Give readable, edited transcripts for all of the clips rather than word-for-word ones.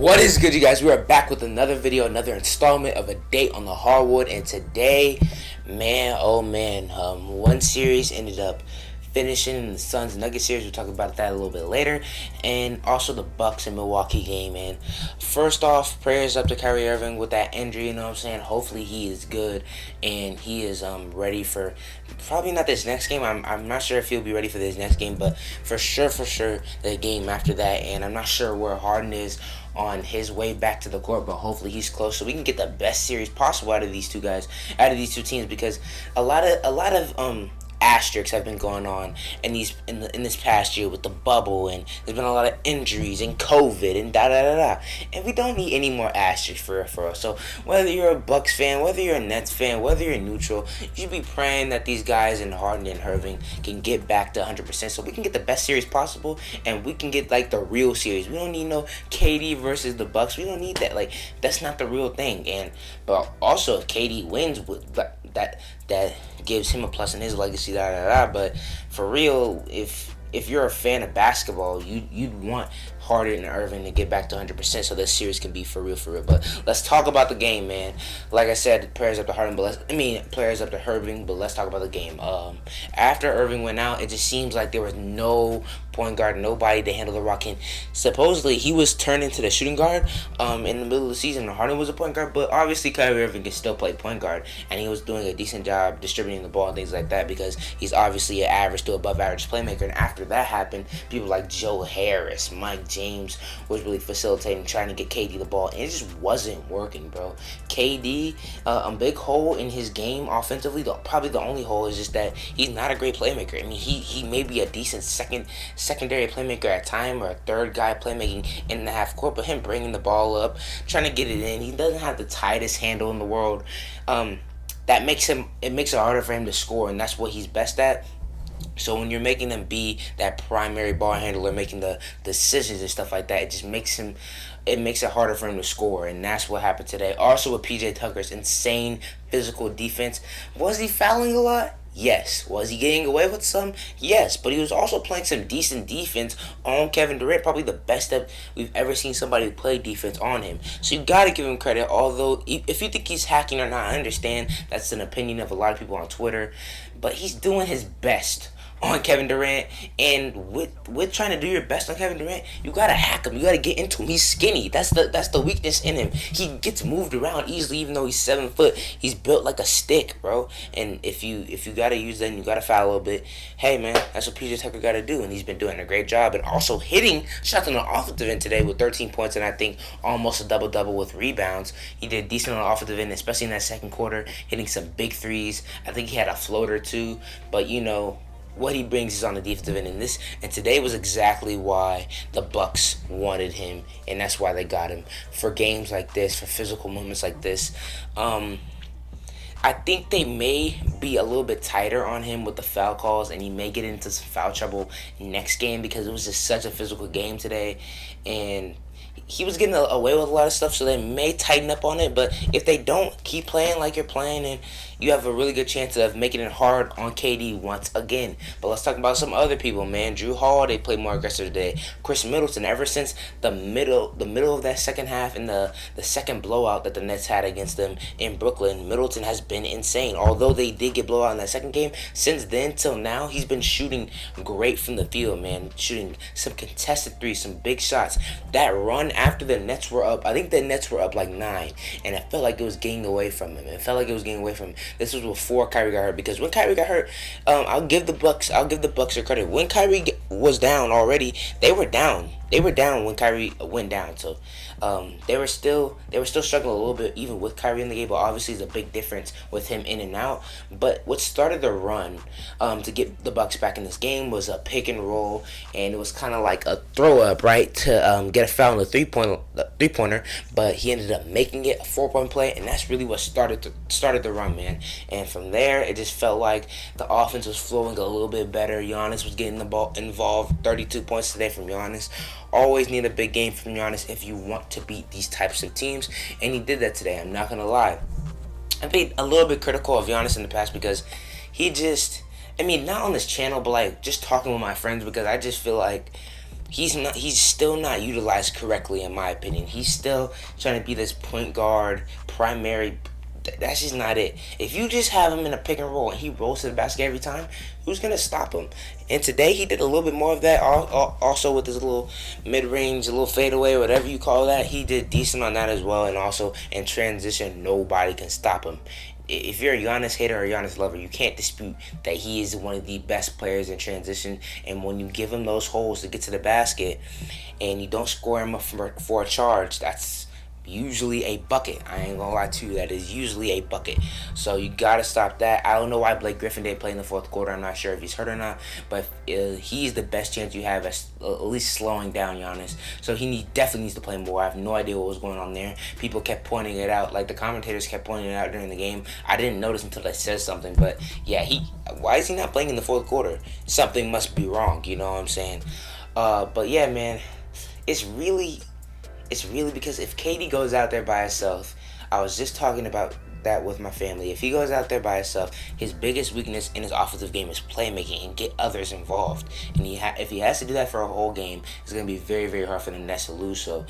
What is good, you guys? We are back with another video, another installment of A Date on the Hardwood. And today, man, oh man, one series ended up finishing in the Suns Nuggets series. We'll talk about that a little bit later. And also the Bucks and Milwaukee game, man. First off, prayers up to Kyrie Irving with that injury, you know what I'm saying? Hopefully he is good and he is ready for probably not this next game. I'm not sure if he'll be ready for this next game, but for sure the game after that. And I'm not sure where Harden is on his way back to the court, but hopefully he's close so we can get the best series possible out of these two guys, out of these two teams, because a lot of asterisks have been going on in this past year with the bubble, and there's been a lot of injuries and COVID and and we don't need any more asterisks for us. So whether you're a Bucks fan, whether you're a Nets fan, whether you're neutral, you should be praying that these guys in Harden and Irving can get back to 100% so we can get the best series possible and we can get like the real series. We don't need no KD versus the Bucks. We don't need that. Like, that's not the real thing. But also if KD wins with that gives him a plus in his legacy, but for real, if you're a fan of basketball, you'd want Harden and Irving to get back to 100% so this series can be for real. But let's talk about the game, man. Like I said, prayers up to Harden, prayers up to Irving, but let's talk about the game. After Irving went out, it just seems like there was no point guard, nobody to handle the rock. And supposedly he was turned into the shooting guard in the middle of the season. Harden was a point guard, but obviously Kyrie Irving can still play point guard, and he was doing a decent job distributing the ball and things like that because he's obviously an average to above average playmaker. And after that happened, people like Joe Harris, Mike James was really facilitating, trying to get KD the ball, and it just wasn't working, bro. KD, a big hole in his game offensively, probably the only hole is just that he's not a great playmaker. I mean, he may be a decent secondary playmaker at time, or a third guy playmaking in the half court, but him bringing the ball up, trying to get it in, he doesn't have the tightest handle in the world. That makes it harder for him to score, and that's what he's best at. So when you're making him be that primary ball handler, making the decisions and stuff like that, it makes it harder for him to score, and that's what happened today. Also with PJ Tucker's insane physical defense, was he fouling a lot? Yes. Was he getting away with some? Yes. But he was also playing some decent defense on Kevin Durant, probably the best that we've ever seen somebody play defense on him. So you got to give him credit, although if you think he's hacking or not, I understand that's an opinion of a lot of people on Twitter, but he's doing his best on Kevin Durant, and with trying to do your best on Kevin Durant, you gotta hack him. You gotta get into him. He's skinny. That's the weakness in him. He gets moved around easily, even though he's 7 foot. He's built like a stick, bro. And if you gotta use that, and you gotta foul a little bit. Hey, man, that's what PJ Tucker gotta do, and he's been doing a great job, and also hitting shots on the offensive end today with 13 points, and I think almost a double with rebounds. He did decent on the offensive end, especially in that second quarter, hitting some big threes. I think he had a floater too, but what he brings is on the defensive end, and today was exactly why the Bucks wanted him, and that's why they got him for games like this, for physical moments like this. I think they may be a little bit tighter on him with the foul calls, and he may get into some foul trouble next game because it was just such a physical game today, and he was getting away with a lot of stuff, so they may tighten up on it. But if they don't, keep playing like you're playing, and you have a really good chance of making it hard on KD once again. But let's talk about some other people, man. Jrue Holiday played more aggressive today. Chris Middleton, ever since the middle of that second half and the second blowout that the Nets had against them in Brooklyn, Middleton has been insane. Although they did get blowout in that second game, since then till now, he's been shooting great from the field, man. Shooting some contested threes, some big shots. That run after the Nets were up, I think the Nets were up like 9, and it felt like it was getting away from him. This was before Kyrie got hurt, because when Kyrie got hurt, I'll give the Bucks their credit. When Kyrie was down already, they were down. They were down when Kyrie went down. So they were still struggling a little bit even with Kyrie in the game, but obviously it's a big difference with him in and out. But what started the run to get the Bucks back in this game was a pick and roll, and it was kind of like a throw up, right, to get a foul in the three-pointer, but he ended up making it a 4-point play, and that's really what started the run, man. And from there, it just felt like the offense was flowing a little bit better. Giannis was getting the ball involved. 32 points today from Giannis. Always need a big game from Giannis if you want to beat these types of teams, and he did that today. I'm not gonna lie. I've been a little bit critical of Giannis in the past because he just, not on this channel, but like just talking with my friends, because I just feel like He's still not utilized correctly, in my opinion. He's still trying to be this point guard, primary. That's just not it. If you just have him in a pick and roll and he rolls to the basket every time, who's gonna stop him? And today he did a little bit more of that. Also with his little mid-range, little fadeaway, whatever you call that, he did decent on that as well. And also in transition, nobody can stop him. If you're a Giannis hater or a Giannis lover, you can't dispute that he is one of the best players in transition. And when you give him those holes to get to the basket, and you don't score him up for a charge, that's usually a bucket. I ain't gonna lie to you, that is usually a bucket. So you gotta stop that. I don't know why Blake Griffin didn't play in the fourth quarter. I'm not sure if he's hurt or not, but he's the best chance you have at least slowing down Giannis. So definitely needs to play more. I have no idea what was going on there. People kept pointing it out, like the commentators kept pointing it out during the game. I didn't notice until they said something, but yeah, why is he not playing in the fourth quarter? Something must be wrong. You know what I'm saying? But yeah, man, it's really because if KD goes out there by himself, I was just talking about that with my family. If he goes out there by himself, his biggest weakness in his offensive game is playmaking and get others involved. And if he has to do that for a whole game, it's going to be very, very hard for the Nets to lose. So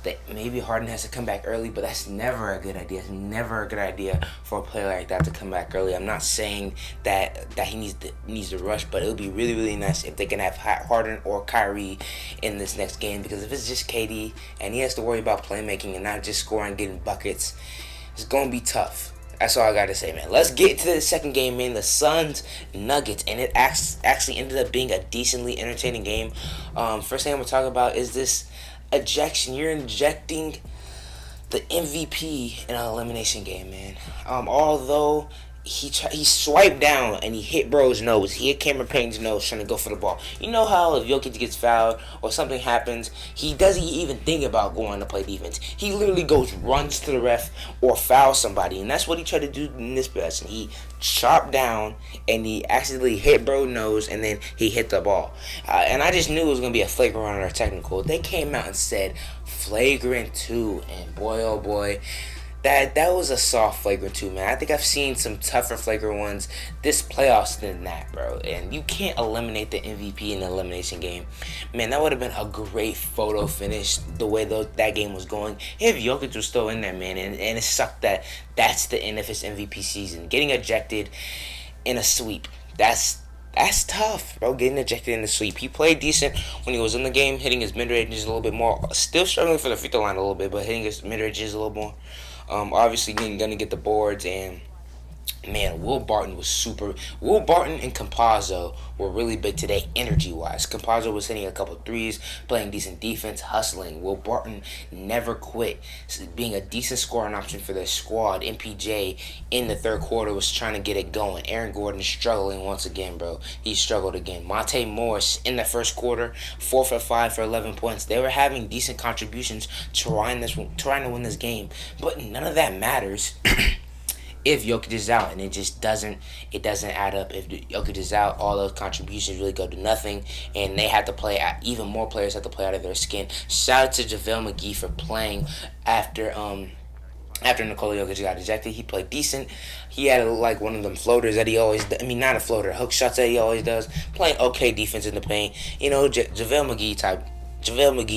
that maybe Harden has to come back early, but that's never a good idea. It's never a good idea for a player like that to come back early. I'm not saying that he needs to rush, but it would be really, really nice if they can have Harden or Kyrie in this next game, because if it's just KD and he has to worry about playmaking and not just scoring, getting buckets, it's going to be tough. That's all I got to say, man. Let's get to the second game, man. The Suns Nuggets, and it actually ended up being a decently entertaining game. First thing I'm going to talk about is this ejection. You're injecting the MVP in an elimination game, man. Although he swiped down and he hit bro's nose. He hit Cameron Payne's nose trying to go for the ball. You know how if Jokic gets fouled or something happens, he doesn't even think about going to play defense. He literally runs to the ref or fouls somebody, and that's what he tried to do in this possession. He chopped down and he accidentally hit bro's nose, and then he hit the ball. And I just knew it was going to be a flagrant or technical. They came out and said flagrant 2, and boy, oh boy, That was a soft flagrant 2, man. I think I've seen some tougher flagrant ones this playoffs than that, bro. And you can't eliminate the MVP in the elimination game. Man, that would have been a great photo finish the way that game was going if Jokic was still in there, man. And it sucked that that's the end of his MVP season. Getting ejected in a sweep, that's tough, bro. Getting ejected in the sweep. He played decent when he was in the game, hitting his mid-ranges a little bit more. Still struggling for the free throw line a little bit, but hitting his mid-ranges a little more. Obviously, gonna get the boards, and man, Will Barton and Campazzo were really big today, energy-wise. Campazzo was hitting a couple threes, playing decent defense, hustling. Will Barton never quit, being a decent scoring option for their squad. MPJ in the third quarter was trying to get it going. Aaron Gordon struggling once again, bro. He struggled again. Monte Morris in the first quarter, 4 for 5 for 11 points. They were having decent contributions trying to win this game, but none of that matters if Jokic is out, and it doesn't add up. If Jokic is out, all those contributions really go to nothing, and they have to play. Even more players have to play out of their skin. Shout out to JaVale McGee for playing after Nikola Jokic got ejected. He played decent. He had like one of them floaters that he always. Not a floater, hook shots that he always does. Playing okay defense in the paint. You know, JaVale McGee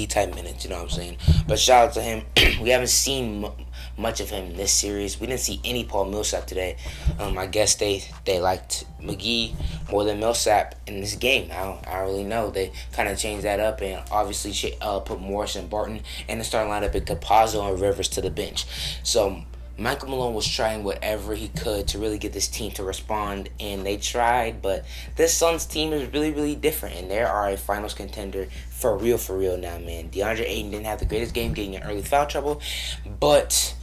type minutes. You know what I'm saying? But shout out to him. We haven't seen much of him in this series. We didn't see any Paul Millsap today. I guess they liked McGee more than Millsap in this game. I don't really know. They kind of changed that up and obviously put Morris and Barton in the starting lineup and Campazzo and Rivers to the bench. So Michael Malone was trying whatever he could to really get this team to respond, and they tried, but this Suns team is really, really different, and they are a finals contender for real now, man. DeAndre Ayton didn't have the greatest game, getting in early foul trouble, but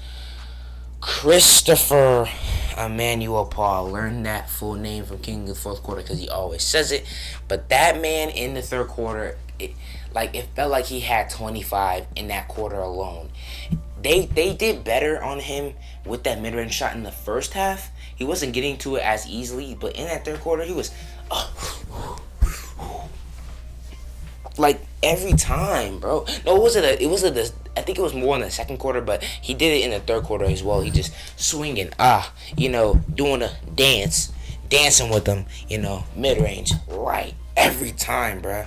Christopher Emmanuel Paul, learned that full name from King of the Fourth Quarter because he always says it, but that man in the third quarter, it felt like he had 25 in that quarter alone. They did better on him with that mid-range shot in the first half. He wasn't getting to it as easily, but in that third quarter, he was like every time, bro. No, I think it was more in the second quarter, but he did it in the third quarter as well. He just swinging, doing a dancing with them, mid-range, right, every time, bro.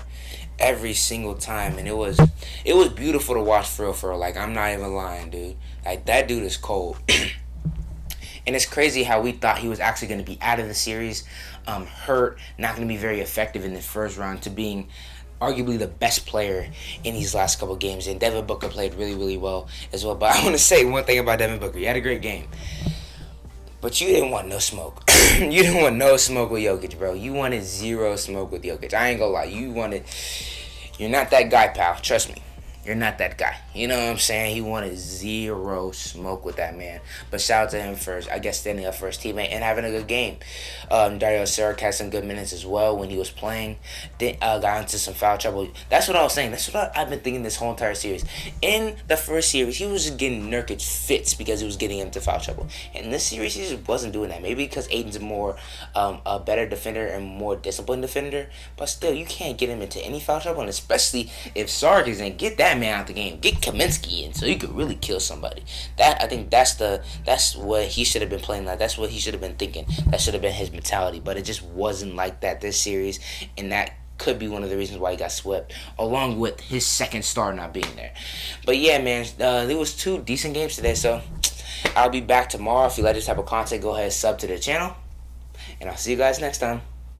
every single time, and it was beautiful to watch for real. Like, I'm not even lying, dude. Like, that dude is cold. And it's crazy how we thought he was actually going to be out of the series, hurt, not going to be very effective in the first round, to being arguably the best player in these last couple games. And Devin Booker played really, really well as well. But I want to say one thing about Devin Booker. He had a great game. But you didn't want no smoke. You didn't want no smoke with Jokic, bro. You wanted zero smoke with Jokic. I ain't gonna lie. You're not that guy, pal. Trust me. You're not that guy. You know what I'm saying? He wanted zero smoke with that man. But shout out to him for, I guess, standing up for his teammate and having a good game. Dario Saric had some good minutes as well when he was playing. Got into some foul trouble. That's what I was saying. That's what I've been thinking this whole entire series. In the first series, he was just getting Nurkic fits because he was getting into foul trouble. In this series, he just wasn't doing that. Maybe because Aiden's more a better defender and more disciplined defender. But still, you can't get him into any foul trouble. And especially if Saric is in, get that man out the game. Get Kaminsky in so you could really kill somebody. I think that's what he should have been playing like. That's what he should have been thinking. That should have been his mentality. But it just wasn't like that this series, and that could be one of the reasons why he got swept, along with his second star not being there. But yeah, man, there was 2 decent games today, so I'll be back tomorrow. If you like this type of content, go ahead and sub to the channel, and I'll see you guys next time.